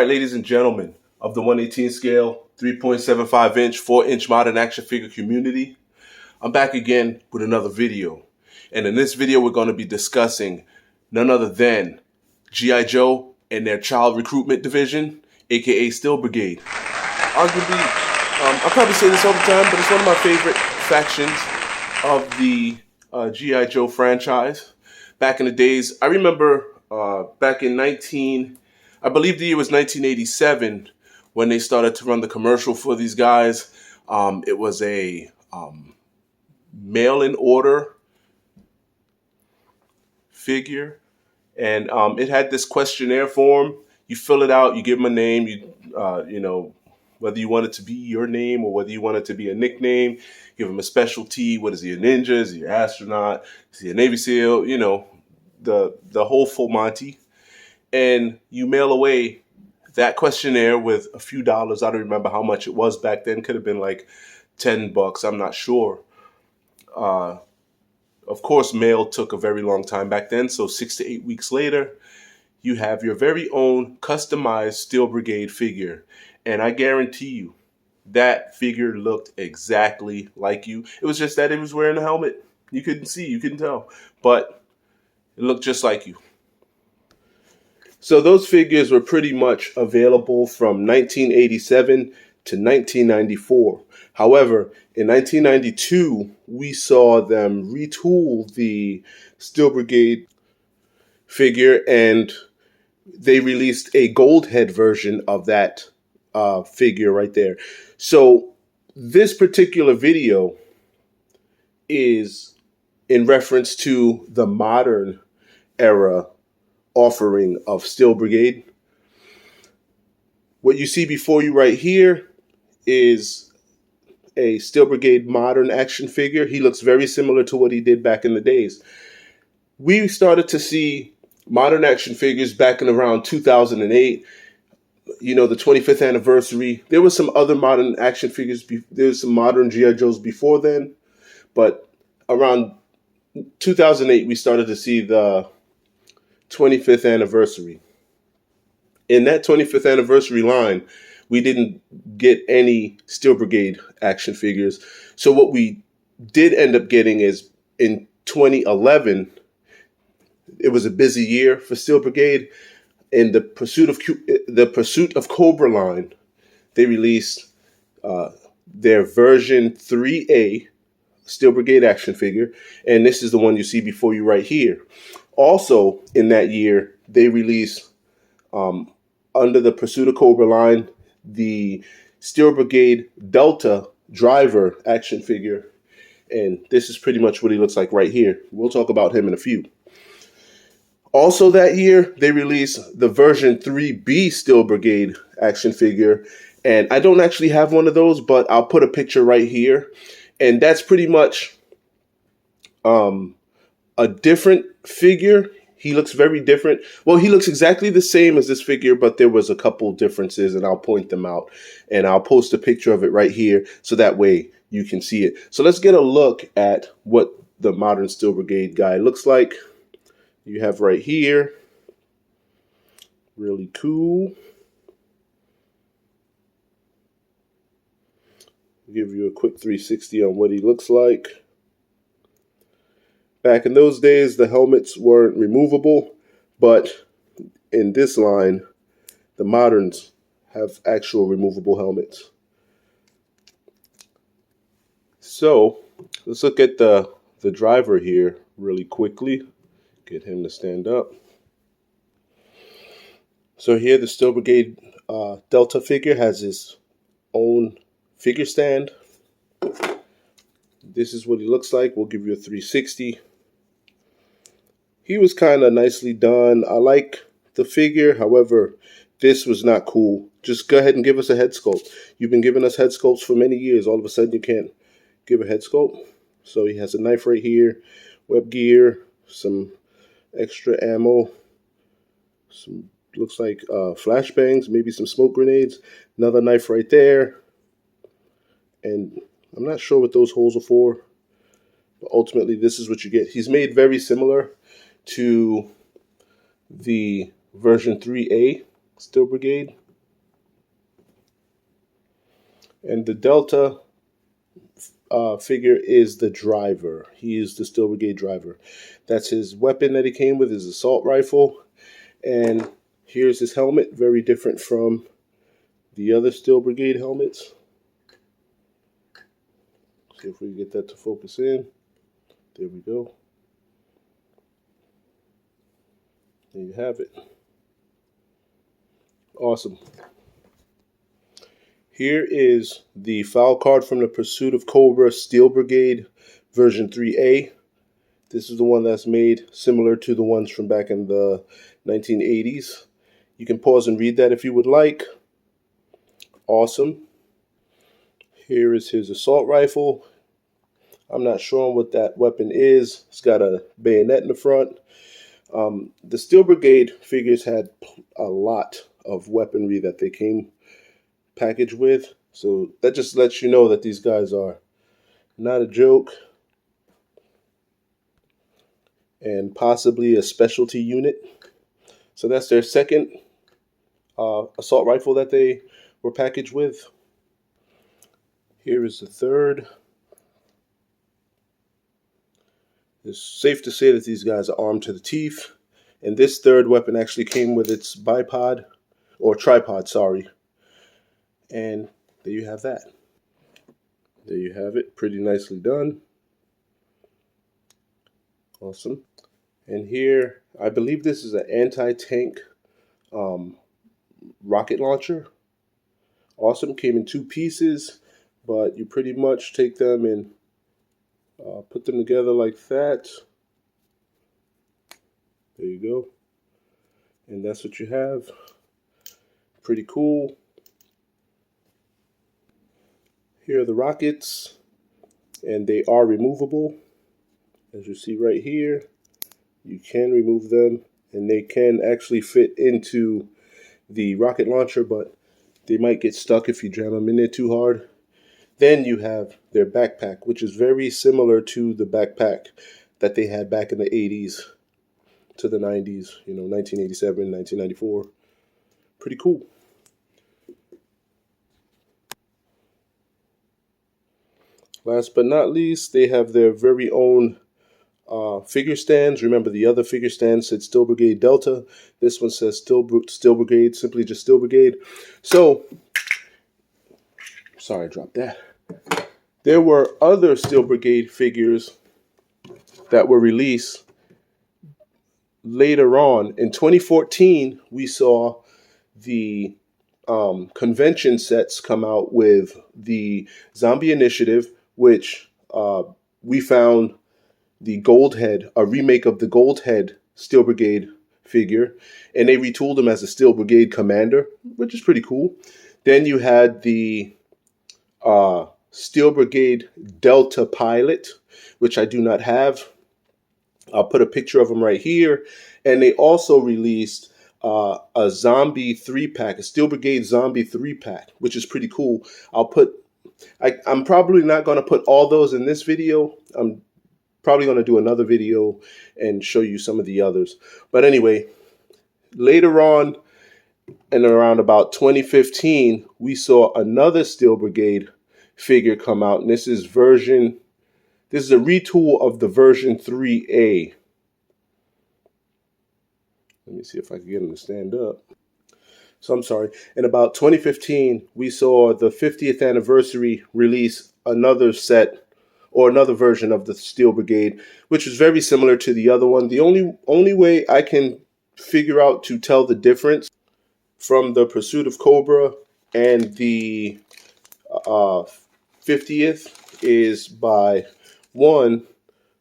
ladies and gentlemen of the 118 scale, 3.75 inch, 4-inch modern action figure community. I'm back again with another video. And in this video, we're going to be discussing none other than G.I. Joe and their child recruitment division, aka Steel Brigade. Arguably, I probably say this all the time, but it's one of my favorite factions of the G.I. Joe franchise. Back in the days, I remember back in I believe the year was 1987 when they started to run the commercial for these guys. It was a mail-in order figure, and it had this questionnaire form. You fill it out, you give them a name, you know, whether you want it to be your name or whether you want it to be a nickname. Give them a specialty. What is he, a ninja? Is he an astronaut? Is he a Navy SEAL? You know, the whole full Monty. And you mail away that questionnaire with a few dollars. I don't remember how much it was back then. Could have been like $10. I'm not sure. Of course, mail took a very long time back then. So 6 to 8 weeks later, you have your very own customized Steel Brigade figure. And I guarantee you, that figure looked exactly like you. It was just that it was wearing a helmet. You couldn't see, you couldn't tell. But it looked just like you. So those figures were pretty much available from 1987 to 1994. However, in 1992, we saw them retool the Steel Brigade figure, and they released a gold head version of that figure right there. So this particular video is in reference to the modern era offering of Steel Brigade. What you see before you right here is a Steel Brigade modern action figure. He looks very similar to what he did back in the days. We started to see modern action figures back in around 2008. You know, the 25th anniversary. There were some other modern action figures. There's some modern G.I. Joes before then. But around 2008, we started to see the 25th anniversary. In that 25th anniversary line, we didn't get any Steel Brigade action figures. So what we did end up getting is in 2011, it was a busy year for Steel Brigade. In the Pursuit of Cobra line, they released their version 3A Steel Brigade action figure, and this is the one you see before you right here. Also, in that year, they released, under the Pursuit of Cobra line, the Steel Brigade Delta Driver action figure, and this is pretty much what he looks like right here. We'll talk about him in a few. Also that year, they released the version 3B Steel Brigade action figure, and I don't actually have one of those, but I'll put a picture right here, and that's pretty much a different figure. He looks very different. Well, he looks exactly the same as this figure, but there was a couple differences, and I'll point them out, and I'll post a picture of it right here so that way you can see it. So let's get a look at what the modern Steel Brigade guy looks like. You have right here, really cool. I'll give you a quick 360 on what he looks like. Back in those days, the helmets weren't removable, but in this line, the moderns have actual removable helmets. So let's look at the driver here really quickly. Get him to stand up. So here the Steel Brigade Delta figure has his own figure stand. This is what he looks like. We'll give you a 360. He was kind of nicely done. I like the figure. However, this was not cool. Just go ahead and give us a head sculpt. You've been giving us head sculpts for many years. All of a sudden you can't give a head sculpt. So he has a knife right here, web gear, some extra ammo, some looks like flashbangs, maybe some smoke grenades, another knife right there, and I'm not sure what those holes are for, but ultimately this is what you get. He's made very similar to the version 3A Steel Brigade. And the Delta figure is the driver. He is the Steel Brigade driver. That's his weapon that he came with, his assault rifle. And here's his helmet, very different from the other Steel Brigade helmets. See if we can get that to focus in. There we go. There you have it. Awesome. Here is the file card from the Pursuit of Cobra Steel Brigade version 3A. This is the one that's made similar to the ones from back in the 1980s. You can pause and read that if you would like. Awesome. Here is his assault rifle. I'm not sure what that weapon is. It's got a bayonet in the front. The Steel Brigade figures had a lot of weaponry that they came packaged with. So that just lets you know that these guys are not a joke and possibly a specialty unit. So that's their second assault rifle that they were packaged with. Here is the third. It's safe to say that these guys are armed to the teeth. And this third weapon actually came with its bipod, or tripod, sorry. And there you have that. There you have it. Pretty nicely done. Awesome. And here, I believe this is an anti-tank rocket launcher. Awesome. Came in two pieces, but you pretty much take them and put them together like that. There you go. And that's what you have. Pretty cool. Here are the rockets, and they are removable. As you see right here, you can remove them, and they can actually fit into the rocket launcher, but they might get stuck if you jam them in there too hard. Then you have their backpack, which is very similar to the backpack that they had back in the 80s to the 90s, 1987, 1994. Pretty cool. Last but not least, they have their very own figure stands. Remember, the other figure stand said Steel Brigade Delta. This one says Steel Brigade, simply just Steel Brigade. So, sorry, I dropped that. There were other Steel Brigade figures that were released later on. In 2014, we saw the convention sets come out with the Zombie Initiative, which we found the Goldhead, a remake of the Goldhead Steel Brigade figure, and they retooled him as a Steel Brigade commander, which is pretty cool. Then you had the Steel Brigade Delta pilot, which I do not have. I'll put a picture of him right here. And they also released a zombie 3-pack, a Steel Brigade zombie 3-pack, which is pretty cool. I'm probably not going to put all those in this video. I'm probably going to do another video and show you some of the others. But anyway, later on, and around about 2015, we saw another Steel Brigade figure come out, and this is a retool of the version 3A. Let me see if I can get him to stand up. So I'm sorry. In about 2015, we saw the 50th anniversary release another set or another version of the Steel Brigade, which is very similar to the other one. The only way I can figure out to tell the difference from the Pursuit of Cobra and the 50th is by one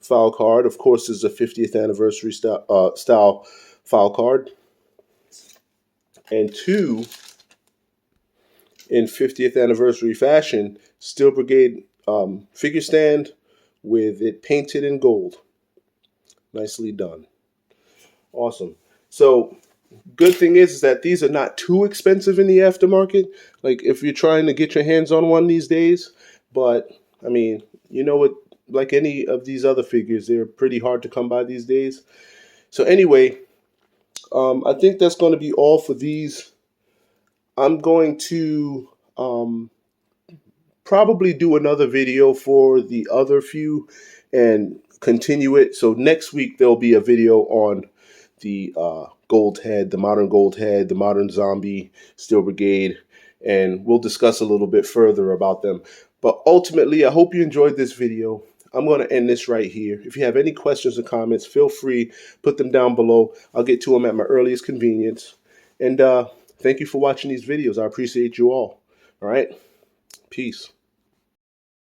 file card. Of course, is a 50th anniversary style file card, and two, in 50th anniversary fashion, Steel Brigade figure stand with it painted in gold. Nicely done. Awesome. So good thing is that these are not too expensive in the aftermarket, like if you're trying to get your hands on one these days. But I mean, you know what, like any of these other figures, they're pretty hard to come by these days. So anyway, I think that's going to be all for these. I'm going to probably do another video for the other few and continue it. So next week there'll be a video on the gold head, the modern zombie Steel Brigade, and we'll discuss a little bit further about them. But ultimately, I hope you enjoyed this video. I'm going to end this right here. If you have any questions or comments, feel free, put them down below. I'll get to them at my earliest convenience. And thank you for watching these videos. I appreciate you all. All right. Peace.